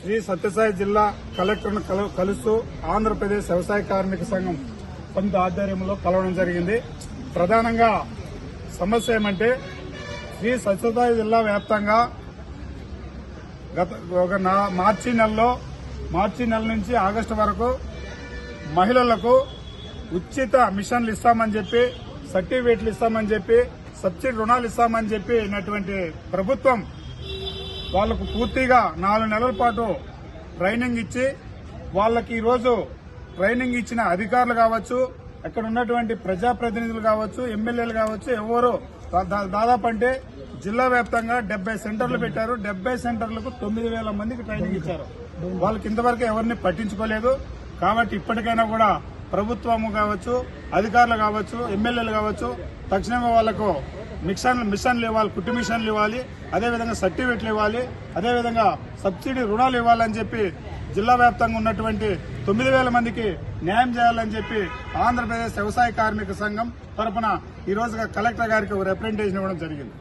శ్రీ సత్యసాయి జిల్లా కలెక్టర్ను కలుస్తూ ఆంధ్రప్రదేశ్ వ్యవసాయ కార్మిక సంఘం సొంత ఆధ్వర్యంలో కలవడం జరిగింది. ప్రధానంగా సమస్య ఏమంటే శ్రీ సత్యసాయి జిల్లా వ్యాప్తంగా మార్చి నెల నుంచి ఆగస్టు వరకు మహిళలకు ఉచిత మిషన్లు ఇస్తామని చెప్పి, సర్టిఫికేట్లు ఇస్తామని చెప్పి, సబ్సిడీ రుణాలు ఇస్తామని చెప్పినటువంటి ప్రభుత్వం వాళ్లకు పూర్తిగా 4 నెలల పాటు ట్రైనింగ్ ఇచ్చి వాళ్ళకి ఈరోజు ట్రైనింగ్ ఇచ్చిన అధికారులు కావచ్చు, అక్కడ ఉన్నటువంటి ప్రజాప్రతినిధులు కావచ్చు, ఎమ్మెల్యేలు కావచ్చు, ఎవరు దాదాపు అంటే జిల్లా వ్యాప్తంగా 70 సెంటర్లు పెట్టారు. 70 సెంటర్లకు 9,000 మందికి ట్రైనింగ్ ఇచ్చారు. వాళ్ళకి ఇంతవరకు ఎవరిని పట్టించుకోలేదు. కాబట్టి ఇప్పటికైనా కూడా ప్రభుత్వము కావచ్చు, అధికారులు కావచ్చు, ఎమ్మెల్యేలు కావచ్చు, తక్షణమే వాళ్లకు మిషన్లు ఇవ్వాలి, కుట్టు మిషన్లు ఇవ్వాలి, అదేవిధంగా సర్టిఫికెట్లు ఇవ్వాలి, అదేవిధంగా సబ్సిడీ రుణాలు ఇవ్వాలని చెప్పి జిల్లా వ్యాప్తంగా ఉన్నటువంటి 9,000 మందికి న్యాయం చేయాలని చెప్పి ఆంధ్రప్రదేశ్ వ్యవసాయ కార్మిక సంఘం తరఫున ఈ రోజుగా కలెక్టర్ గారికి రిప్రజెంటేషన్ ఇవ్వడం జరిగింది.